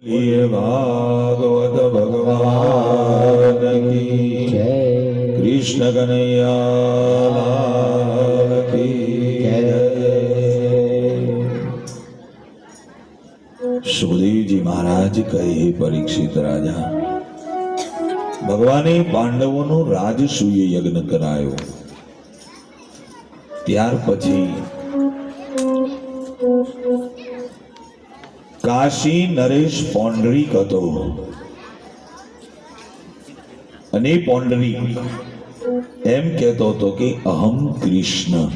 ये भागवत भगवान की जय। कृष्ण कन्हैया लाल की जय। सुखदेव जी महाराज कहे परीक्षित राजा ભગવાને પાંડવોનો રાજસૂય યજ્ઞ કરાયો. ત્યાર પછી કાશી નરેશ પૌંડરીક હતો અને પૌંડરીક એમ કહેતો હતો કે અહમ કૃષ્ણ,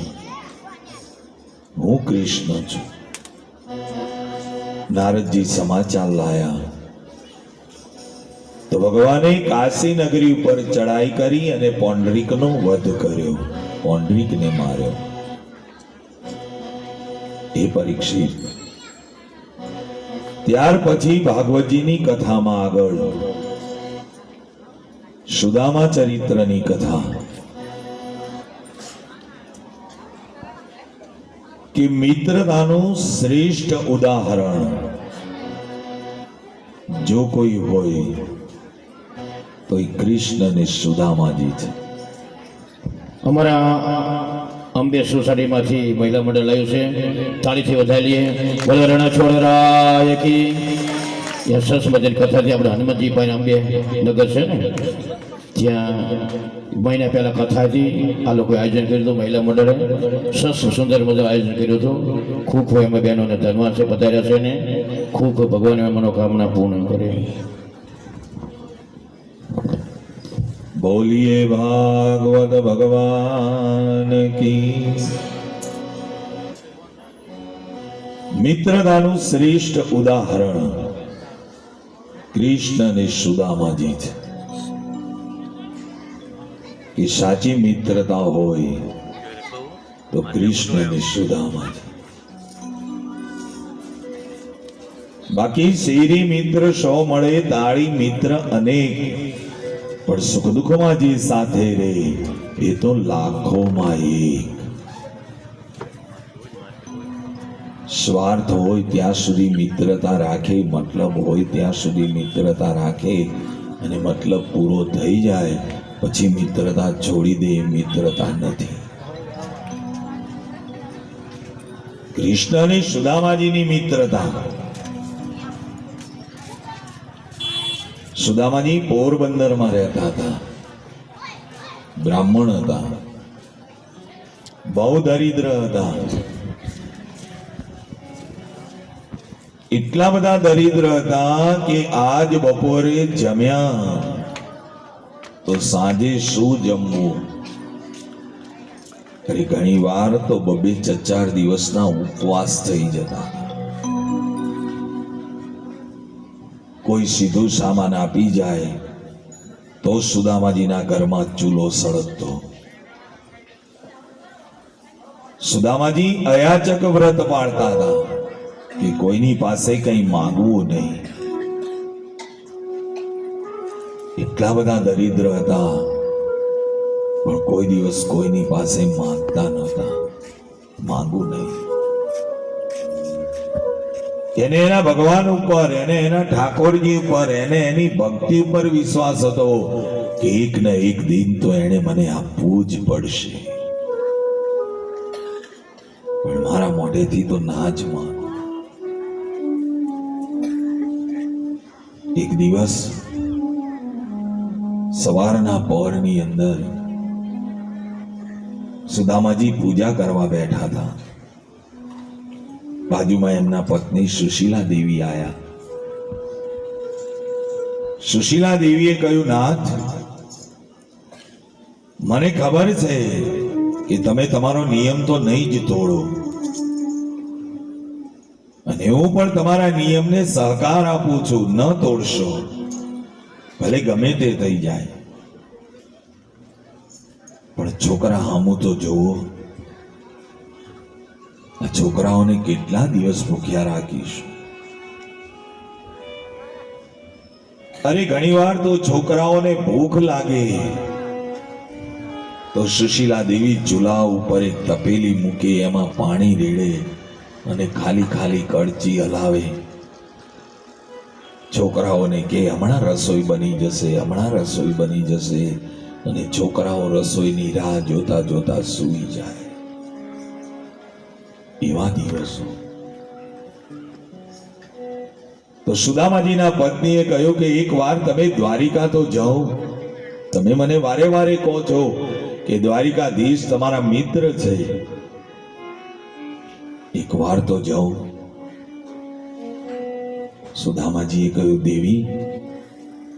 હું કૃષ્ણ છું. નારદજી સમાચાર લાયા તો ભગવાને કાશી નગરી ઉપર ચડાઈ કરી અને પૌંડરીકનો વધ કર્યો, પૌંડરીકને માર્યો. એ પરીક્ષિત ત્યાર પછી ભાગવતજીની કથામાં આગળ સુદામા ચરિત્રની કથા કે મિત્રતાનું શ્રેષ્ઠ ઉદાહરણ જો કોઈ હોય તો એ કૃષ્ણ અને સુદામાજી છે. અમારા અંબે સોસાયટીમાંથી મહિલા મંડળ આવ્યું છે, તાળીથી વધારી લઈએ. વલરણા છોડરાય કી. એ સરસ મજાની કથાથી આપણે હનુમાનજી ભાઈ અંબે નગર છે ને ત્યાં મહિના પહેલા કથા હતી. આ લોકોએ આયોજન કર્યું હતું, મહિલા મંડળે સરસ સુંદર મજા આયોજન કર્યું હતું. ખૂબ ખૂબ એમાં બહેનોને ધન્યવાદ છે, પધાર્યા છે ને ખૂબ ખૂબ ભગવાન મનોકામના પૂર્ણ કરે. બોલીએ ભાગવત ભગવાન કી. મિત્રતાનું શ્રેષ્ઠ ઉદાહરણ કૃષ્ણ અને સુદામાજી છે. કે સાચી મિત્રતા હોય તો કૃષ્ણ અને સુદામાજી. બાકી શેરી મિત્ર સો મળે, તાળી મિત્ર અનેક, પણ સુખ દુઃખમાં જે સાથે રહે એ તો લાખોમાં એક. સ્વાર્થ હોય ત્યાં સુધી મિત્રતા રાખે, મતલબ હોય ત્યાં સુધી મિત્રતા રાખે, અને મતલબ પૂરો થઈ જાય પછી મિત્રતા છોડી દે, મિત્રતા નથી. કૃષ્ણ અને સુદામાજીની મિત્રતા. સુદામાજી પોરબંદરમાં રહેતા હતા, બ્રાહ્મણ હતા, બહુ દરિદ્ર હતા. એટલા બધા દરિદ્ર હતા કે આજ બપોરે જમ્યા તો સાંજે શું જમવું. ઘણી વાર તો બબે 4 દિવસના ઉપવાસ થઈ જતા. કોઈ સીધું સામાન આપી જાય તો સુદામાજીના ઘરમાં ચૂલો સળગતો. સુદામાજી અયાચક વ્રત પાળતા હતા કે કોઈની પાસે કંઈ માંગવું નહીં. એટલા બધા દરિદ્ર હતા પણ કોઈ દિવસ કોઈની પાસે માંગતા નહોતા, માંગવું નહીં. એને એના ભગવાન ઉપર, એને એના ઠાકોરજી ઉપર, એને એની ભક્તિ ઉપર વિશ્વાસ હતો કે એક ને એક દિન તો એને મને આપવું જ પડશે, પણ મારા મોઢેથી તો ના જ માંગ. એક દિવસ સવારના પહોરની અંદર સુદામાજી પૂજા કરવા બેઠા હતા. બાજુમાં એમના પત્ની સુશીલા દેવી આયા. સુશીલા દેવીએ કહ્યું, નાથ, મને ખબર છે કે તમે તમારો નિયમ તો નહીં જ તોડો, અને હું પણ તમારા નિયમને સહકાર આપું છું, ન તોડશો, ભલે ગમે તે થઈ જાય, પણ છોકરા હામું તો જોવો. આ છોકરાઓને કેટલા દિવસ ભૂખ્યા રાખીશું? અરે ઘણી વાર તો છોકરાઓને ભૂખ લાગે તો સુશીલા દેવી ચૂલા ઉપર એક તપેલી મૂકે, એમાં પાણી રેડે અને ખાલી ખાલી કડચી હલાવે. છોકરાઓને કે હમણાં રસોઈ બની જશે, હમણાં રસોઈ બની જશે, અને છોકરાઓ રસોઈની રાહ જોતા જોતા સૂઈ જાય. એવા દિવસો. તો સુદામાજીના પત્નીએ કહ્યું કે એક વાર તમે દ્વારિકા તો જાઓ. તમે મને વારે વારે કહો છો કે દ્વારિકાધીશ તમારા મિત્ર છે, એક વાર તો જાઓ. સુદામાજીએ કહ્યું, દેવી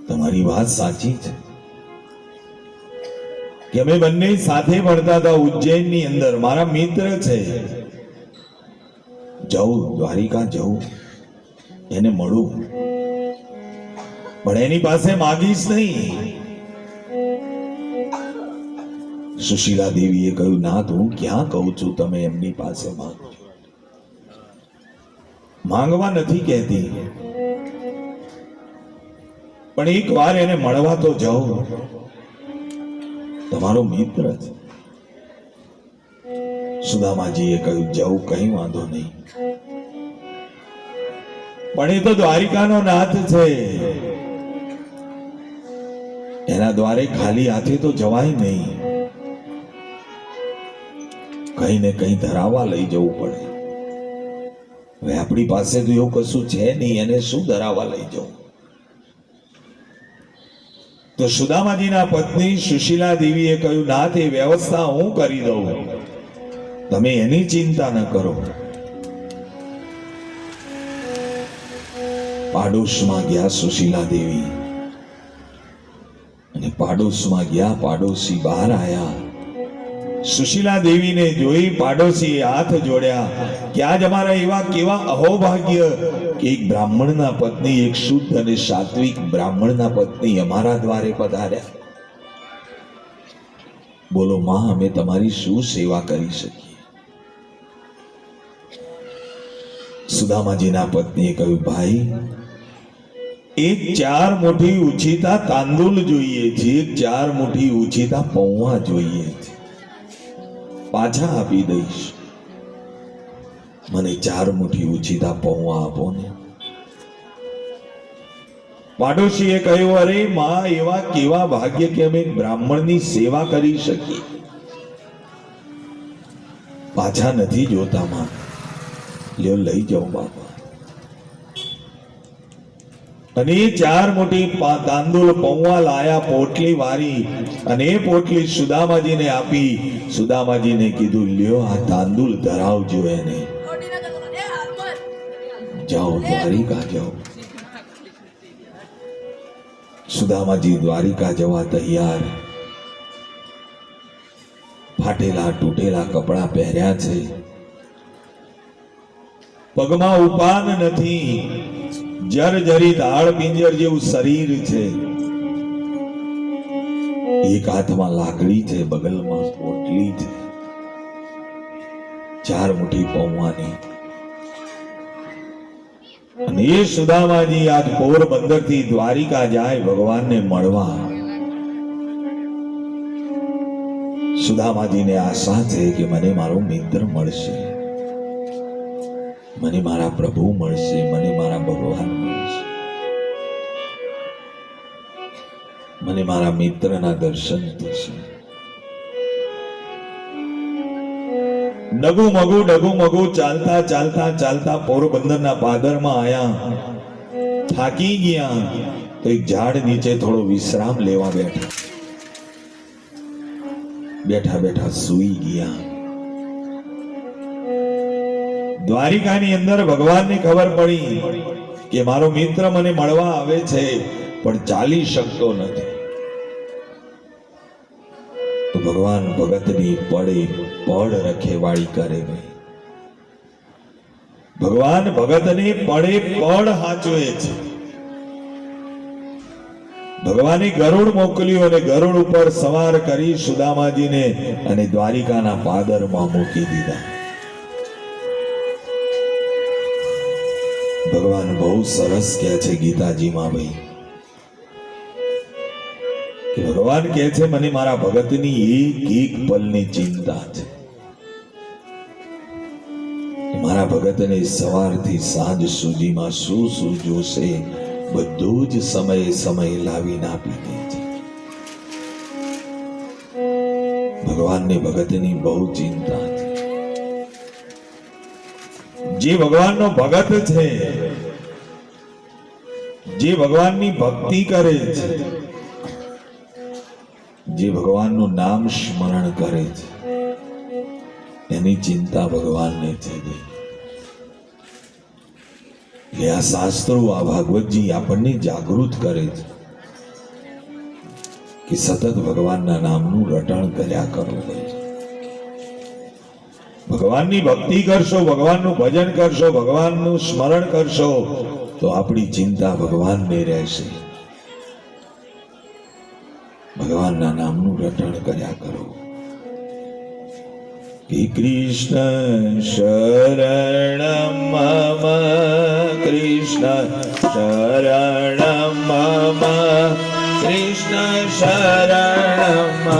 તમારી વાત સાચી છે કે અમે બંને સાથે ભણતા હતા ઉજ્જૈનની અંદર, મારા મિત્ર છે. જાઉં, દ્વારિકા જાઉં, એને મળું, પણ એની પાસે માગીશ નહીં. સુશીલા દેવીએ કહ્યું, નાથ હું ક્યાં કહું છું તમે એમની પાસે માંગો. માંગવા નથી કહેતી, પણ એક વાર એને મળવા તો જાઓ, તમારો મિત્ર છે. સુદામાજીએ કહ્યું, જાઉં, કઈ વાંધો નહીં, પણ એ તો દ્વારિકાનો નાથ છે, એના દ્વારે ખાલી હાથે તો જવાય નહીં, કઈ ને કઈ ધરાવવા લઈ જવું પડે. હવે આપણી પાસે તો એવું કશું છે નહીં, એને શું ધરાવવા લઈ જવું? તો સુદામાજીના પત્ની સુશીલા દેવીએ કહ્યું, નાથ એ વ્યવસ્થા હું કરી દઉં, તમે એની ચિંતા ન કરો. પાડોશમાં ગયા સુશીલા દેવી, અને પાડોશમાં ગયા, પાડોશી બહાર આયા. સુશીલા દેવીને જોઈ પાડોશીએ હાથ જોડ્યા કે આજ અમારા એવા કેવા અહોભાગ્ય કે એક બ્રાહ્મણના પત્ની, એક શુદ્ધ અને સાત્વિક બ્રાહ્મણના પત્ની અમારા દ્વારે પધાર્યા. બોલો માં, અમે તમારી શું સેવા કરી શકીએ? સુદામાજીના પત્નીએ કહ્યું, ભાઈ એક 4 મુઠ્ઠી ઉછીતા તાંદુલ જોઈએ છે, એક 4 મુઠ્ઠી ઉછીતા પૌવા જોઈએ છે, પાછા આપી દઈશ, મને 4 મુઠ્ઠી ઉછીતા પૌવા આપો ને. પાડોશીએ કહ્યું, અરે માં, એવા કેવા ભાગ્ય કે અમે બ્રાહ્મણની સેવા કરી શકીએ, પાછા નથી જોતા માં, લ્યો લઈ જાઓ બાપા. અને 4 મોટી તાંદુલ પૌવા લાયા, પોટલી વારી, અને એ પોટલી સુદામાજીને આપી. સુદામાજીને કીધું, લ્યો આ તાંદુલ ધરાવજો એને, જાઓ દ્વારિકા જાઓ. સુદામાજી દ્વારિકા જવા તૈયાર. ફાટેલા તૂટેલા કપડા પહેર્યા છે, પગમાં ઉપાન નથી, જર્જરિત હાડ પિંજર જેવું શરીર છે, એક હાથમાં લાકડી છે, બગલમાં પોટલી છે, 4 મુઠ્ઠી પૌવાની. અને એ સુદામાજી આજ પોરબંદર થી દ્વારિકા જાય ભગવાનને મળવા. સુદામાજીને આશા છે કે મને મારો મિત્ર મળશે, મને મારા પ્રભુ મળશે, મને મારા ભગવાન મળશે, મને મારા મિત્રના દર્શન થશે. ડગુ મગુ ચાલતા ચાલતા ચાલતા પોરબંદરના પાદરમાં આયા. થાકી ગયા તો એક ઝાડ નીચે થોડો વિશ્રામ લેવા બેઠા. બેઠા બેઠા સૂઈ ગયા. દ્વારિકાની અંદર ભગવાનને ખબર પડી કે મારો મિત્ર મને મળવા આવે છે, પણ ચાલી શકતો નથી. તો ભગવાન ભગતની પડે પડ રખેવાળી કરે. ભગવાન ભગતને પડે પડ હાચવે છે. ભગવાને ગરુડ મોકલ્યું અને ગરુડ ઉપર સવાર કરી સુદામાજીને અને દ્વારિકાના પાદરમાં મૂકી દીધા. ભગવાન બહુ સરસ કહે છે ગીતાજીમાં ભાઈ, કે ભગવાન કહે છે મને મારા ભગતની એક એક પલની ચિંતા છે. મારા ભગતને સવારથી સાંજ સુધીમાં શું શું જોશે બધું જ સમયે સમય લાવીને આપી દે છે. ભગવાનને ભગતની બહુ ચિંતા છે. જે ભગવાનનો ભગત છે, જે ભગવાનની ભક્તિ કરે છે, જે ભગવાનનું નામ સ્મરણ કરે છે, એની ચિંતા ભગવાનને છે. એટલે આ શાસ્ત્રો, આ ભાગવતજી આપણને જાગૃત કરે છે કે સતત ભગવાનના નામનું રટણ કર્યા કરવું છે. ભગવાનની ભક્તિ કરશો, ભગવાનનું ભજન કરશો, ભગવાનનું સ્મરણ કરશો તો આપણી ચિંતા ભગવાનને રહેશે. ભગવાનના નામનું રટણ કર્યા કરો. કે કૃષ્ણ શરણમ મમ, કૃષ્ણ શરણમ મમ, કૃષ્ણ શરણમ